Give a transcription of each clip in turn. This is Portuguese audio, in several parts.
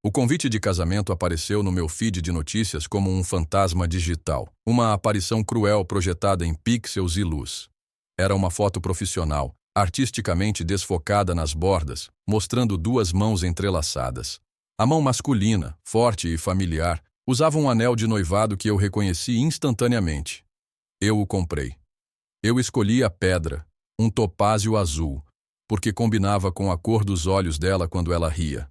O convite de casamento apareceu no meu feed de notícias como um fantasma digital, uma aparição cruel projetada em pixels e luz. Era uma foto profissional, artisticamente desfocada nas bordas, mostrando duas mãos entrelaçadas. A mão masculina, forte e familiar, usava um anel de noivado que eu reconheci instantaneamente. Eu o comprei. Eu escolhi a pedra, um topázio azul, porque combinava com a cor dos olhos dela quando ela ria.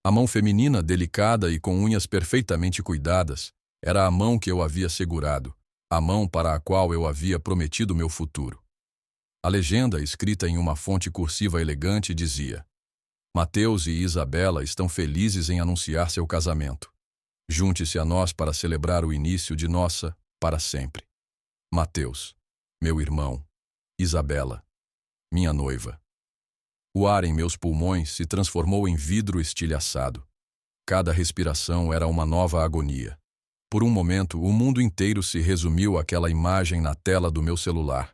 A mão feminina, delicada e com unhas perfeitamente cuidadas, era a mão que eu havia segurado, a mão para a qual eu havia prometido meu futuro. A legenda, escrita em uma fonte cursiva elegante, dizia: Mateus e Isabela estão felizes em anunciar seu casamento. Junte-se a nós para celebrar o início de nossa para sempre. Mateus, meu irmão. Isabela, minha noiva. O ar em meus pulmões se transformou em vidro estilhaçado. Cada respiração era uma nova agonia. Por um momento, o mundo inteiro se resumiu àquela imagem na tela do meu celular.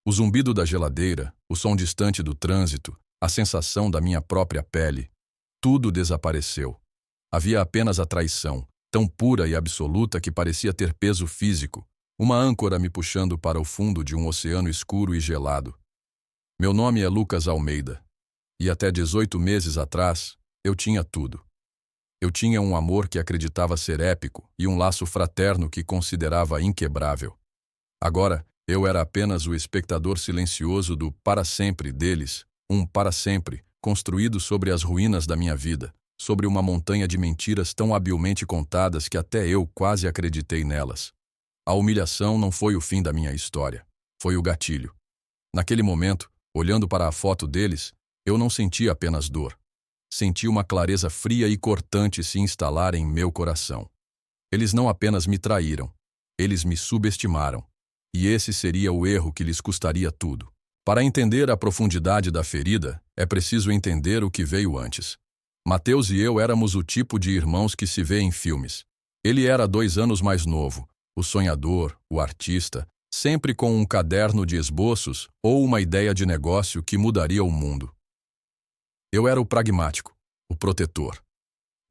O zumbido da geladeira, o som distante do trânsito, a sensação da minha própria pele. Tudo desapareceu. Havia apenas a traição, tão pura e absoluta que parecia ter peso físico, uma âncora me puxando para o fundo de um oceano escuro e gelado. Meu nome é Lucas Almeida. E até 18 meses atrás, eu tinha tudo. Eu tinha um amor que acreditava ser épico e um laço fraterno que considerava inquebrável. Agora, eu era apenas o espectador silencioso do para sempre deles, um para sempre, construído sobre as ruínas da minha vida, sobre uma montanha de mentiras tão habilmente contadas que até eu quase acreditei nelas. A humilhação não foi o fim da minha história, foi o gatilho. Naquele momento, olhando para a foto deles, eu não senti apenas dor. Senti uma clareza fria e cortante se instalar em meu coração. Eles não apenas me traíram, eles me subestimaram. E esse seria o erro que lhes custaria tudo. Para entender a profundidade da ferida, é preciso entender o que veio antes. Mateus e eu éramos o tipo de irmãos que se vê em filmes. Ele era 2 anos mais novo, o sonhador, o artista, sempre com um caderno de esboços ou uma ideia de negócio que mudaria o mundo. Eu era o pragmático, o protetor.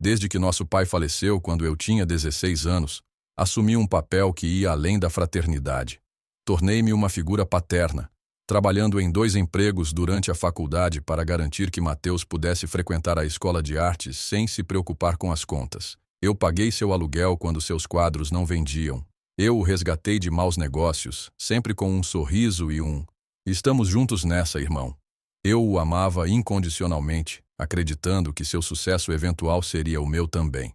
Desde que nosso pai faleceu quando eu tinha 16 anos, assumi um papel que ia além da fraternidade. Tornei-me uma figura paterna, trabalhando em 2 empregos durante a faculdade para garantir que Mateus pudesse frequentar a escola de artes sem se preocupar com as contas. Eu paguei seu aluguel quando seus quadros não vendiam. Eu o resgatei de maus negócios, sempre com um sorriso e um "Estamos juntos nessa, irmão". Eu o amava incondicionalmente, acreditando que seu sucesso eventual seria o meu também.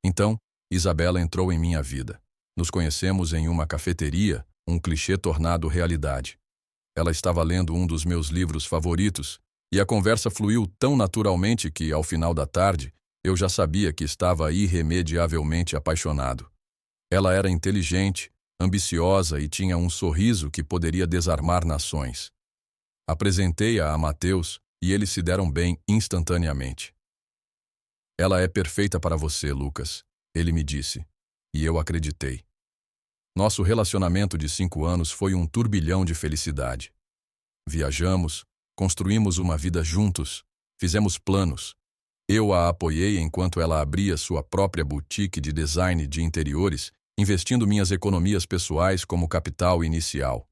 Então, Isabela entrou em minha vida. Nos conhecemos em uma cafeteria, um clichê tornado realidade. Ela estava lendo um dos meus livros favoritos, e a conversa fluiu tão naturalmente que, ao final da tarde, eu já sabia que estava irremediavelmente apaixonado. Ela era inteligente, ambiciosa e tinha um sorriso que poderia desarmar nações. Apresentei-a a Mateus e eles se deram bem instantaneamente. Ela é perfeita para você, Lucas, ele me disse, e eu acreditei. Nosso relacionamento de 5 anos foi um turbilhão de felicidade. Viajamos, construímos uma vida juntos, fizemos planos. Eu a apoiei enquanto ela abria sua própria boutique de design de interiores, investindo minhas economias pessoais como capital inicial.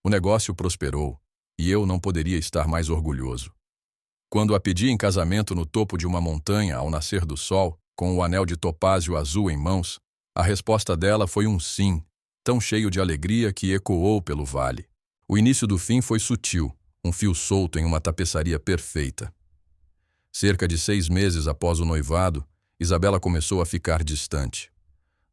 O negócio prosperou, e eu não poderia estar mais orgulhoso. Quando a pedi em casamento no topo de uma montanha ao nascer do sol, com o anel de topázio azul em mãos, a resposta dela foi um sim, tão cheio de alegria que ecoou pelo vale. O início do fim foi sutil, um fio solto em uma tapeçaria perfeita. Cerca de 6 meses após o noivado, Isabela começou a ficar distante.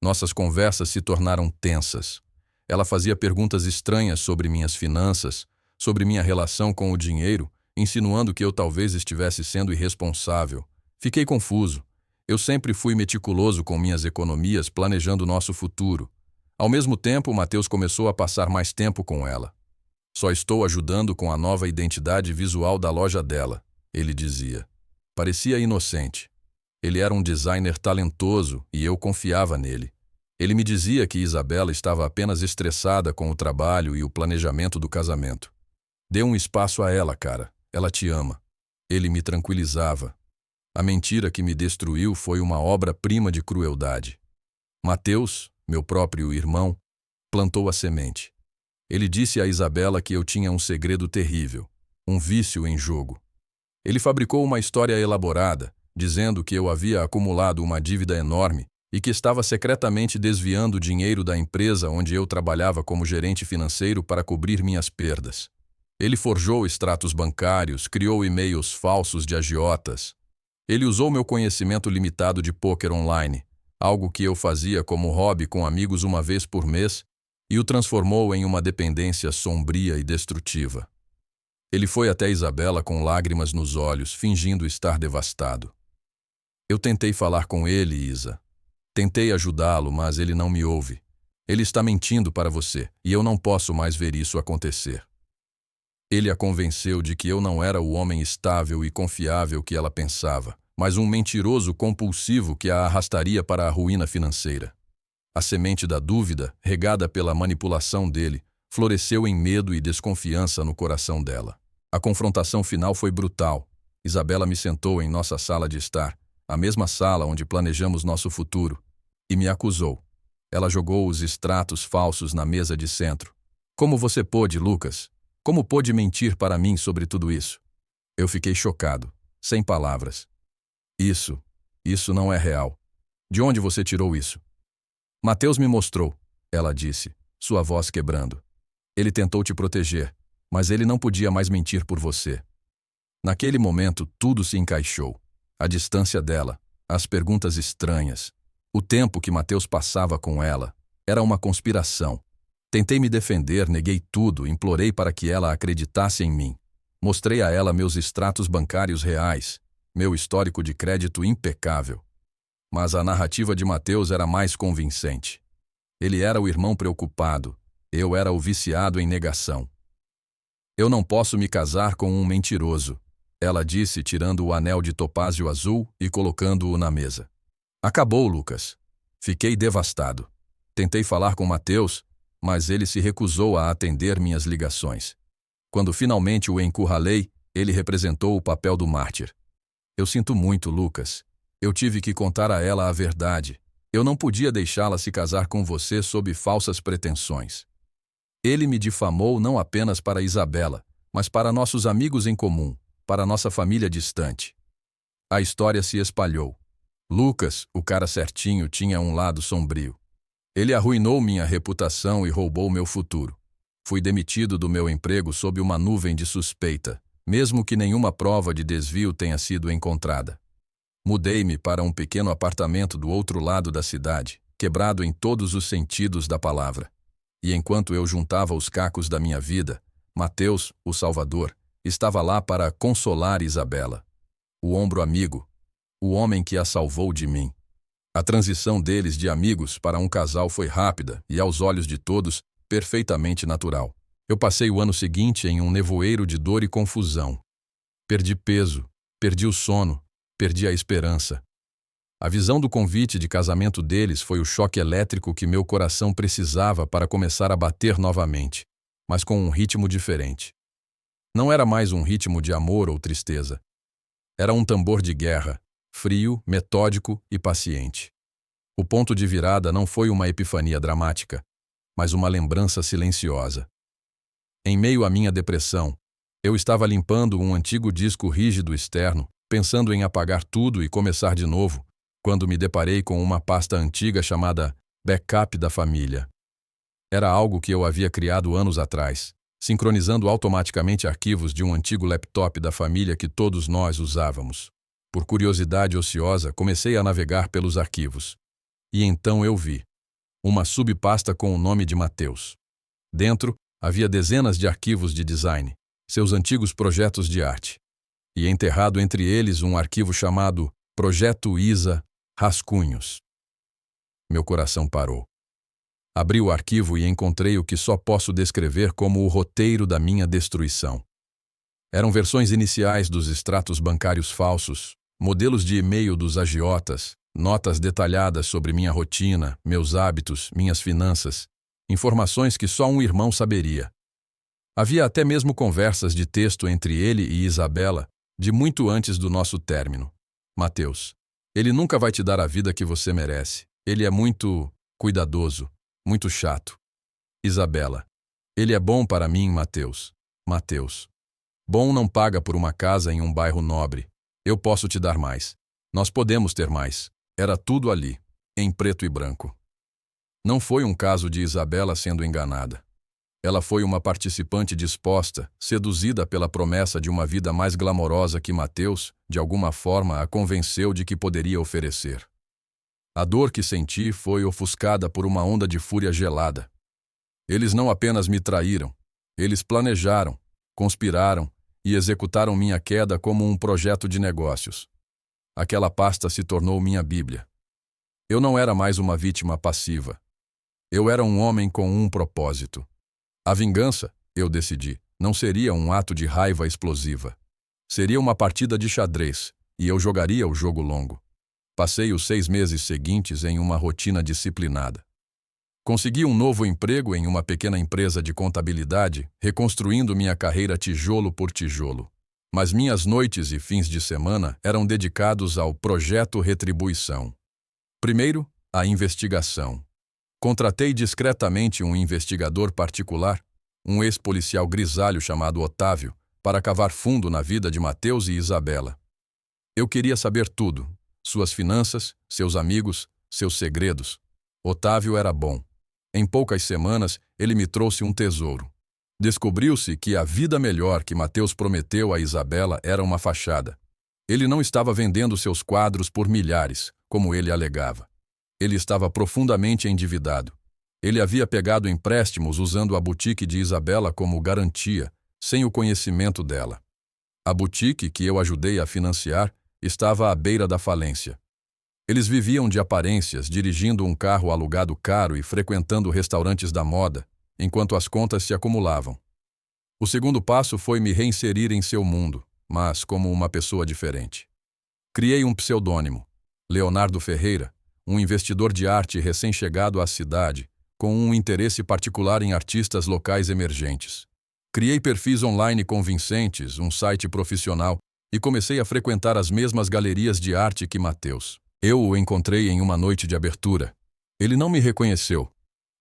Nossas conversas se tornaram tensas. Ela fazia perguntas estranhas sobre minhas finanças, sobre minha relação com o dinheiro, insinuando que eu talvez estivesse sendo irresponsável. Fiquei confuso. Eu sempre fui meticuloso com minhas economias, planejando nosso futuro. Ao mesmo tempo, Mateus começou a passar mais tempo com ela. Só estou ajudando com a nova identidade visual da loja dela, ele dizia. Parecia inocente. Ele era um designer talentoso e eu confiava nele. Ele me dizia que Isabela estava apenas estressada com o trabalho e o planejamento do casamento. Dê um espaço a ela, cara. Ela te ama. Ele me tranquilizava. A mentira que me destruiu foi uma obra-prima de crueldade. Mateus, meu próprio irmão, plantou a semente. Ele disse a Isabela que eu tinha um segredo terrível, um vício em jogo. Ele fabricou uma história elaborada, dizendo que eu havia acumulado uma dívida enorme e que estava secretamente desviando dinheiro da empresa onde eu trabalhava como gerente financeiro para cobrir minhas perdas. Ele forjou extratos bancários, criou e-mails falsos de agiotas. Ele usou meu conhecimento limitado de pôquer online, algo que eu fazia como hobby com amigos uma vez por mês, e o transformou em uma dependência sombria e destrutiva. Ele foi até Isabela com lágrimas nos olhos, fingindo estar devastado. Eu tentei falar com ele, Isa. Tentei ajudá-lo, mas ele não me ouve. Ele está mentindo para você, e eu não posso mais ver isso acontecer. Ele a convenceu de que eu não era o homem estável e confiável que ela pensava, mas um mentiroso compulsivo que a arrastaria para a ruína financeira. A semente da dúvida, regada pela manipulação dele, floresceu em medo e desconfiança no coração dela. A confrontação final foi brutal. Isabela me sentou em nossa sala de estar, a mesma sala onde planejamos nosso futuro, e me acusou. Ela jogou os extratos falsos na mesa de centro. Como você pôde, Lucas? Como pôde mentir para mim sobre tudo isso? Eu fiquei chocado, sem palavras. Isso não é real. De onde você tirou isso? Mateus me mostrou, ela disse, sua voz quebrando. Ele tentou te proteger, mas ele não podia mais mentir por você. Naquele momento, tudo se encaixou. A distância dela, as perguntas estranhas, o tempo que Mateus passava com ela, era uma conspiração. Tentei me defender, neguei tudo, implorei para que ela acreditasse em mim. Mostrei a ela meus extratos bancários reais, meu histórico de crédito impecável. Mas a narrativa de Mateus era mais convincente. Ele era o irmão preocupado, eu era o viciado em negação. Eu não posso me casar com um mentiroso, ela disse, tirando o anel de topázio azul e colocando-o na mesa. Acabou, Lucas. Fiquei devastado. Tentei falar com Mateus, mas ele se recusou a atender minhas ligações. Quando finalmente o encurralei, ele representou o papel do mártir. Eu sinto muito, Lucas. Eu tive que contar a ela a verdade. Eu não podia deixá-la se casar com você sob falsas pretensões. Ele me difamou não apenas para Isabela, mas para nossos amigos em comum, para nossa família distante. A história se espalhou. Lucas, o cara certinho, tinha um lado sombrio. Ele arruinou minha reputação e roubou meu futuro. Fui demitido do meu emprego sob uma nuvem de suspeita, mesmo que nenhuma prova de desvio tenha sido encontrada. Mudei-me para um pequeno apartamento do outro lado da cidade, quebrado em todos os sentidos da palavra. E enquanto eu juntava os cacos da minha vida, Mateus, o Salvador, estava lá para consolar Isabela. O ombro amigo, o homem que a salvou de mim. A transição deles de amigos para um casal foi rápida e, aos olhos de todos, perfeitamente natural. Eu passei o ano seguinte em um nevoeiro de dor e confusão. Perdi peso, perdi o sono, perdi a esperança. A visão do convite de casamento deles foi o choque elétrico que meu coração precisava para começar a bater novamente, mas com um ritmo diferente. Não era mais um ritmo de amor ou tristeza. Era um tambor de guerra, frio, metódico e paciente. O ponto de virada não foi uma epifania dramática, mas uma lembrança silenciosa. Em meio à minha depressão, eu estava limpando um antigo disco rígido externo, pensando em apagar tudo e começar de novo, quando me deparei com uma pasta antiga chamada Backup da Família. Era algo que eu havia criado anos atrás, sincronizando automaticamente arquivos de um antigo laptop da família que todos nós usávamos. Por curiosidade ociosa, comecei a navegar pelos arquivos. E então eu vi uma subpasta com o nome de Mateus. Dentro, havia dezenas de arquivos de design, seus antigos projetos de arte. E enterrado entre eles um arquivo chamado Projeto Isa Rascunhos. Meu coração parou. Abri o arquivo e encontrei o que só posso descrever como o roteiro da minha destruição. Eram versões iniciais dos extratos bancários falsos, modelos de e-mail dos agiotas, notas detalhadas sobre minha rotina, meus hábitos, minhas finanças, informações que só um irmão saberia. Havia até mesmo conversas de texto entre ele e Isabela, de muito antes do nosso término. Mateus. Ele nunca vai te dar a vida que você merece. Ele é muito cuidadoso, muito chato. Isabela. Ele é bom para mim, Mateus. Mateus. Bom não paga por uma casa em um bairro nobre. Eu posso te dar mais. Nós podemos ter mais. Era tudo ali, em preto e branco. Não foi um caso de Isabela sendo enganada. Ela foi uma participante disposta, seduzida pela promessa de uma vida mais glamourosa que Mateus, de alguma forma, a convenceu de que poderia oferecer. A dor que senti foi ofuscada por uma onda de fúria gelada. Eles não apenas me traíram, eles planejaram, conspiraram e executaram minha queda como um projeto de negócios. Aquela pasta se tornou minha Bíblia. Eu não era mais uma vítima passiva. Eu era um homem com um propósito. A vingança, eu decidi, não seria um ato de raiva explosiva. Seria uma partida de xadrez, e eu jogaria o jogo longo. Passei os 6 meses seguintes em uma rotina disciplinada. Consegui um novo emprego em uma pequena empresa de contabilidade, reconstruindo minha carreira tijolo por tijolo. Mas minhas noites e fins de semana eram dedicados ao projeto Retribuição. Primeiro, a investigação. Contratei discretamente um investigador particular, um ex-policial grisalho chamado Otávio, para cavar fundo na vida de Mateus e Isabela. Eu queria saber tudo: suas finanças, seus amigos, seus segredos. Otávio era bom. Em poucas semanas, ele me trouxe um tesouro. Descobriu-se que a vida melhor que Mateus prometeu a Isabela era uma fachada. Ele não estava vendendo seus quadros por milhares, como ele alegava. Ele estava profundamente endividado. Ele havia pegado empréstimos usando a boutique de Isabela como garantia, sem o conhecimento dela. A boutique, que eu ajudei a financiar, estava à beira da falência. Eles viviam de aparências, dirigindo um carro alugado caro e frequentando restaurantes da moda, enquanto as contas se acumulavam. O segundo passo foi me reinserir em seu mundo, mas como uma pessoa diferente. Criei um pseudônimo, Leonardo Ferreira, um investidor de arte recém-chegado à cidade, com um interesse particular em artistas locais emergentes. Criei perfis online convincentes, um site profissional, e comecei a frequentar as mesmas galerias de arte que Mateus. Eu o encontrei em uma noite de abertura. Ele não me reconheceu.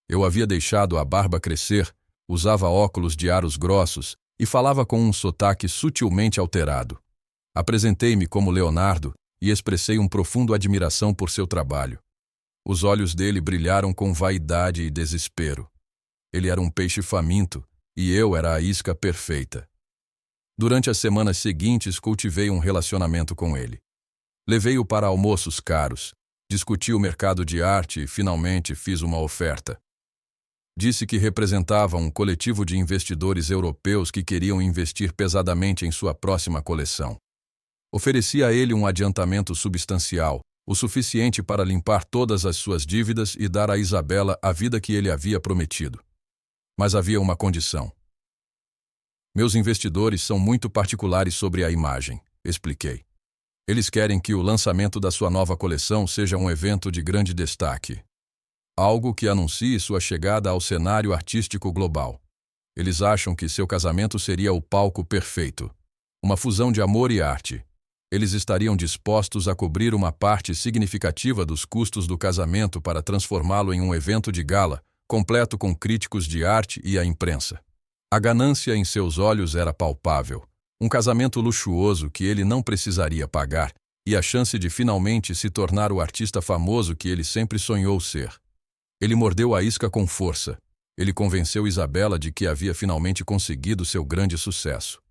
Eu havia deixado a barba crescer, usava óculos de aros grossos e falava com um sotaque sutilmente alterado. Apresentei-me como Leonardo e expressei uma profunda admiração por seu trabalho. Os olhos dele brilharam com vaidade e desespero. Ele era um peixe faminto e eu era a isca perfeita. Durante as semanas seguintes, cultivei um relacionamento com ele. Levei-o para almoços caros, discuti o mercado de arte e finalmente fiz uma oferta. Disse que representava um coletivo de investidores europeus que queriam investir pesadamente em sua próxima coleção. Ofereci a ele um adiantamento substancial, o suficiente para limpar todas as suas dívidas e dar a Isabela a vida que ele havia prometido. Mas havia uma condição. Meus investidores são muito particulares sobre a imagem, expliquei. Eles querem que o lançamento da sua nova coleção seja um evento de grande destaque. Algo que anuncie sua chegada ao cenário artístico global. Eles acham que seu casamento seria o palco perfeito. Uma fusão de amor e arte. Eles estariam dispostos a cobrir uma parte significativa dos custos do casamento para transformá-lo em um evento de gala, completo com críticos de arte e a imprensa. A ganância em seus olhos era palpável. Um casamento luxuoso que ele não precisaria pagar e a chance de finalmente se tornar o artista famoso que ele sempre sonhou ser. Ele mordeu a isca com força. Ele convenceu Isabela de que havia finalmente conseguido seu grande sucesso.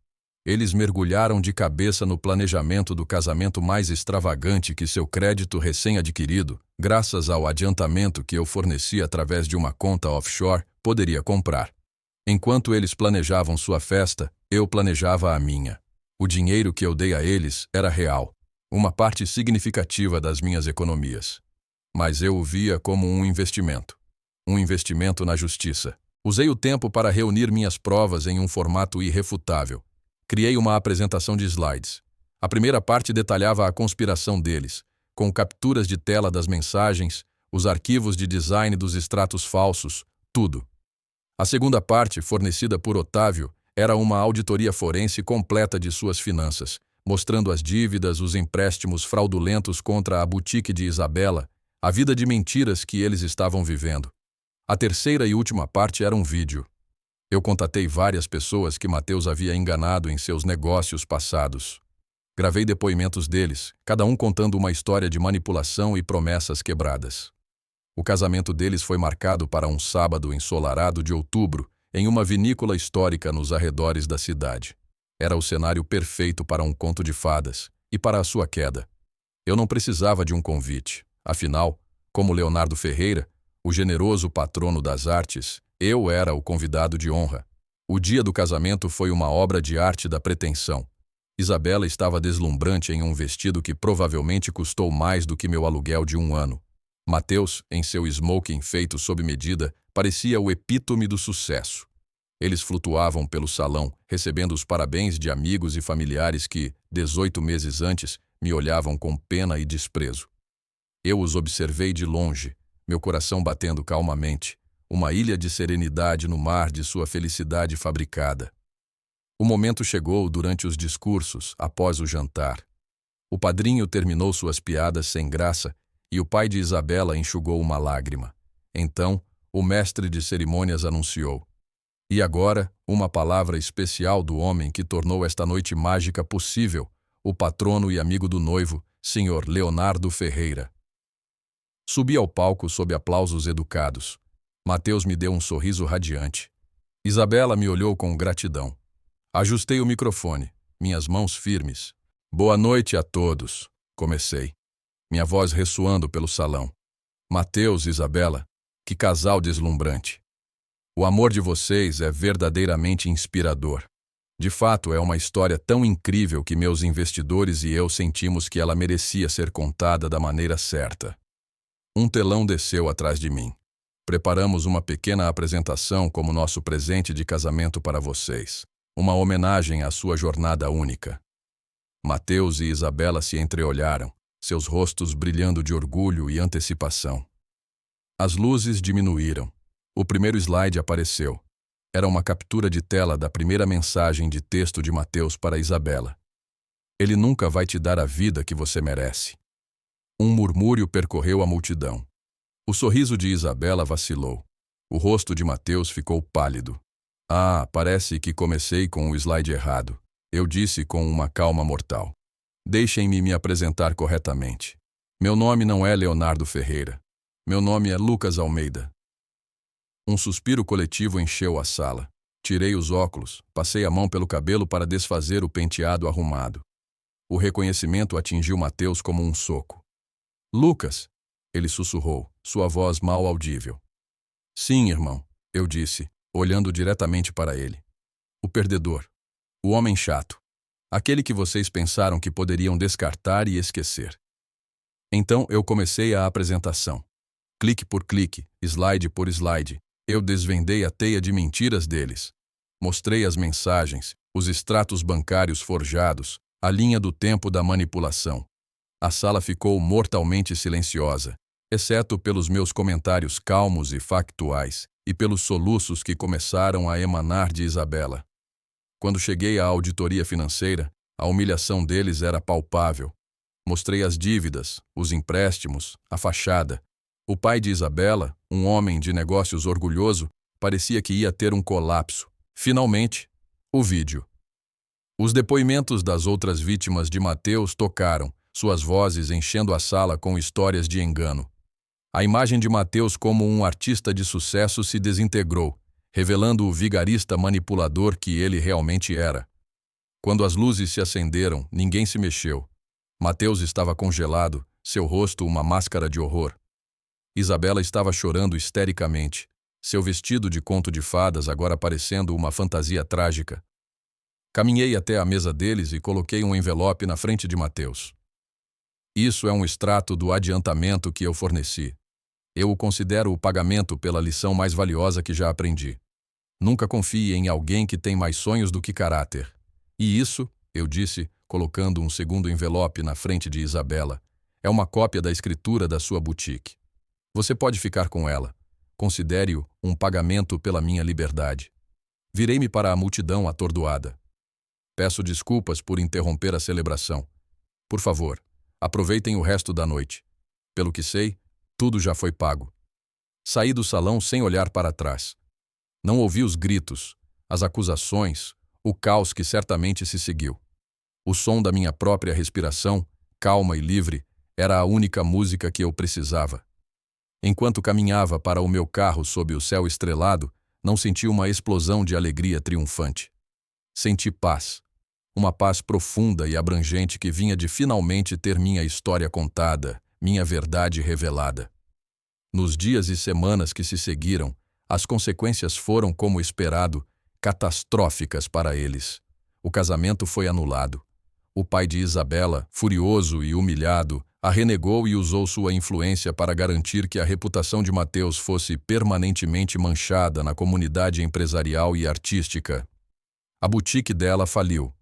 Eles mergulharam de cabeça no planejamento do casamento mais extravagante que seu crédito recém-adquirido, graças ao adiantamento que eu forneci através de uma conta offshore, poderia comprar. Enquanto eles planejavam sua festa, eu planejava a minha. O dinheiro que eu dei a eles era real, uma parte significativa das minhas economias. Mas eu o via como um investimento na justiça. Usei o tempo para reunir minhas provas em um formato irrefutável. Criei uma apresentação de slides. A primeira parte detalhava a conspiração deles, com capturas de tela das mensagens, os arquivos de design dos extratos falsos, tudo. A segunda parte, fornecida por Otávio, era uma auditoria forense completa de suas finanças, mostrando as dívidas, os empréstimos fraudulentos contra a boutique de Isabela, a vida de mentiras que eles estavam vivendo. A terceira e última parte era um vídeo. Eu contatei várias pessoas que Mateus havia enganado em seus negócios passados. Gravei depoimentos deles, cada um contando uma história de manipulação e promessas quebradas. O casamento deles foi marcado para um sábado ensolarado de outubro, em uma vinícola histórica nos arredores da cidade. Era o cenário perfeito para um conto de fadas e para a sua queda. Eu não precisava de um convite. Afinal, como Leonardo Ferreira, o generoso patrono das artes, eu era o convidado de honra. O dia do casamento foi uma obra de arte da pretensão. Isabela estava deslumbrante em um vestido que provavelmente custou mais do que meu aluguel de 1 ano. Mateus, em seu smoking feito sob medida, parecia o epítome do sucesso. Eles flutuavam pelo salão, recebendo os parabéns de amigos e familiares que, 18 meses antes, me olhavam com pena e desprezo. Eu os observei de longe, meu coração batendo calmamente, uma ilha de serenidade no mar de sua felicidade fabricada. O momento chegou durante os discursos, após o jantar. O padrinho terminou suas piadas sem graça e o pai de Isabela enxugou uma lágrima. Então, o mestre de cerimônias anunciou: "E agora, uma palavra especial do homem que tornou esta noite mágica possível, o patrono e amigo do noivo, Sr. Leonardo Ferreira." Subi ao palco sob aplausos educados. Mateus me deu um sorriso radiante. Isabela me olhou com gratidão. Ajustei o microfone, minhas mãos firmes. "Boa noite a todos", comecei, minha voz ressoando pelo salão. "Mateus e Isabela, que casal deslumbrante. O amor de vocês é verdadeiramente inspirador. De fato, é uma história tão incrível que meus investidores e eu sentimos que ela merecia ser contada da maneira certa." Um telão desceu atrás de mim. "Preparamos uma pequena apresentação como nosso presente de casamento para vocês. Uma homenagem à sua jornada única." Mateus e Isabela se entreolharam, seus rostos brilhando de orgulho e antecipação. As luzes diminuíram. O primeiro slide apareceu. Era uma captura de tela da primeira mensagem de texto de Mateus para Isabela. "Ele nunca vai te dar a vida que você merece." Um murmúrio percorreu a multidão. O sorriso de Isabela vacilou. O rosto de Mateus ficou pálido. "Ah, parece que comecei com o slide errado", eu disse com uma calma mortal. "Deixem-me me apresentar corretamente. Meu nome não é Leonardo Ferreira. Meu nome é Lucas Almeida." Um suspiro coletivo encheu a sala. Tirei os óculos, passei a mão pelo cabelo para desfazer o penteado arrumado. O reconhecimento atingiu Mateus como um soco. "Lucas", ele sussurrou, sua voz mal audível. "Sim, irmão", eu disse, olhando diretamente para ele. "O perdedor. O homem chato. Aquele que vocês pensaram que poderiam descartar e esquecer." Então eu comecei a apresentação. Clique por clique, slide por slide, eu desvendei a teia de mentiras deles. Mostrei as mensagens, os extratos bancários forjados, a linha do tempo da manipulação. A sala ficou mortalmente silenciosa, exceto pelos meus comentários calmos e factuais, e pelos soluços que começaram a emanar de Isabela. Quando cheguei à auditoria financeira, a humilhação deles era palpável. Mostrei as dívidas, os empréstimos, a fachada. O pai de Isabela, um homem de negócios orgulhoso, parecia que ia ter um colapso. Finalmente, o vídeo. Os depoimentos das outras vítimas de Mateus tocaram, suas vozes enchendo a sala com histórias de engano. A imagem de Mateus como um artista de sucesso se desintegrou, revelando o vigarista manipulador que ele realmente era. Quando as luzes se acenderam, ninguém se mexeu. Mateus estava congelado, seu rosto uma máscara de horror. Isabela estava chorando histericamente, seu vestido de conto de fadas agora parecendo uma fantasia trágica. Caminhei até a mesa deles e coloquei um envelope na frente de Mateus. "Isso é um extrato do adiantamento que eu forneci. Eu o considero o pagamento pela lição mais valiosa que já aprendi. Nunca confie em alguém que tem mais sonhos do que caráter. E isso", eu disse, colocando um segundo envelope na frente de Isabela, "é uma cópia da escritura da sua boutique. Você pode ficar com ela. Considere-o um pagamento pela minha liberdade." Virei-me para a multidão atordoada. Peço desculpas por interromper a celebração. Por favor, aproveitem o resto da noite. Pelo que sei, tudo já foi pago. Saí do salão sem olhar para trás. Não ouvi os gritos, as acusações, o caos que certamente se seguiu. O som da minha própria respiração, calma e livre, era a única música que eu precisava. Enquanto caminhava para o meu carro sob o céu estrelado, não senti uma explosão de alegria triunfante. Senti paz. Uma paz profunda e abrangente que vinha de finalmente ter minha história contada, minha verdade revelada. Nos dias e semanas que se seguiram, as consequências foram, como esperado, catastróficas para eles. O casamento foi anulado. O pai de Isabela, furioso e humilhado, a renegou e usou sua influência para garantir que a reputação de Mateus fosse permanentemente manchada na comunidade empresarial e artística. A boutique dela faliu.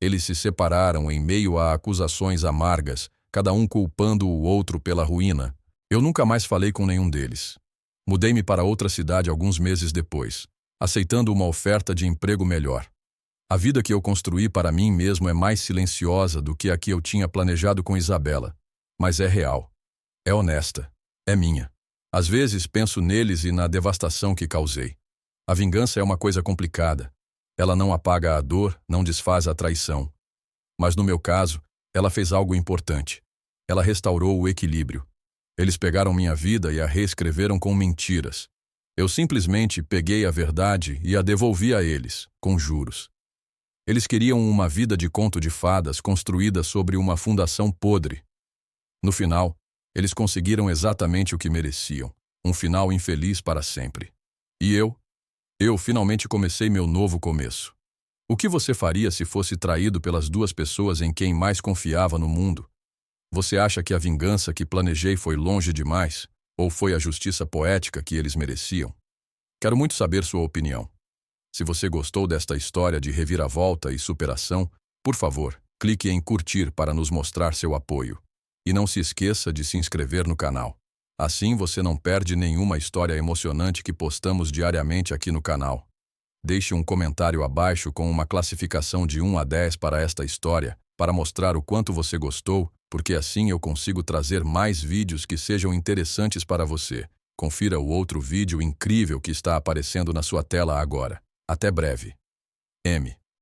Eles se separaram em meio a acusações amargas, cada um culpando o outro pela ruína. Eu nunca mais falei com nenhum deles. Mudei-me para outra cidade alguns meses depois, aceitando uma oferta de emprego melhor. A vida que eu construí para mim mesmo é mais silenciosa do que a que eu tinha planejado com Isabela, mas é real. É honesta. É minha. Às vezes penso neles e na devastação que causei. A vingança é uma coisa complicada. Ela não apaga a dor, não desfaz a traição. Mas no meu caso, ela fez algo importante. Ela restaurou o equilíbrio. Eles pegaram minha vida e a reescreveram com mentiras. Eu simplesmente peguei a verdade e a devolvi a eles, com juros. Eles queriam uma vida de conto de fadas construída sobre uma fundação podre. No final, eles conseguiram exatamente o que mereciam, um final infeliz para sempre. E eu finalmente comecei meu novo começo. O que você faria se fosse traído pelas duas pessoas em quem mais confiava no mundo? Você acha que a vingança que planejei foi longe demais? Ou foi a justiça poética que eles mereciam? Quero muito saber sua opinião. Se você gostou desta história de reviravolta e superação, por favor, clique em curtir para nos mostrar seu apoio. E não se esqueça de se inscrever no canal. Assim você não perde nenhuma história emocionante que postamos diariamente aqui no canal. Deixe um comentário abaixo com uma classificação de 1 a 10 para esta história, para mostrar o quanto você gostou, porque assim eu consigo trazer mais vídeos que sejam interessantes para você. Confira o outro vídeo incrível que está aparecendo na sua tela agora. Até breve. M.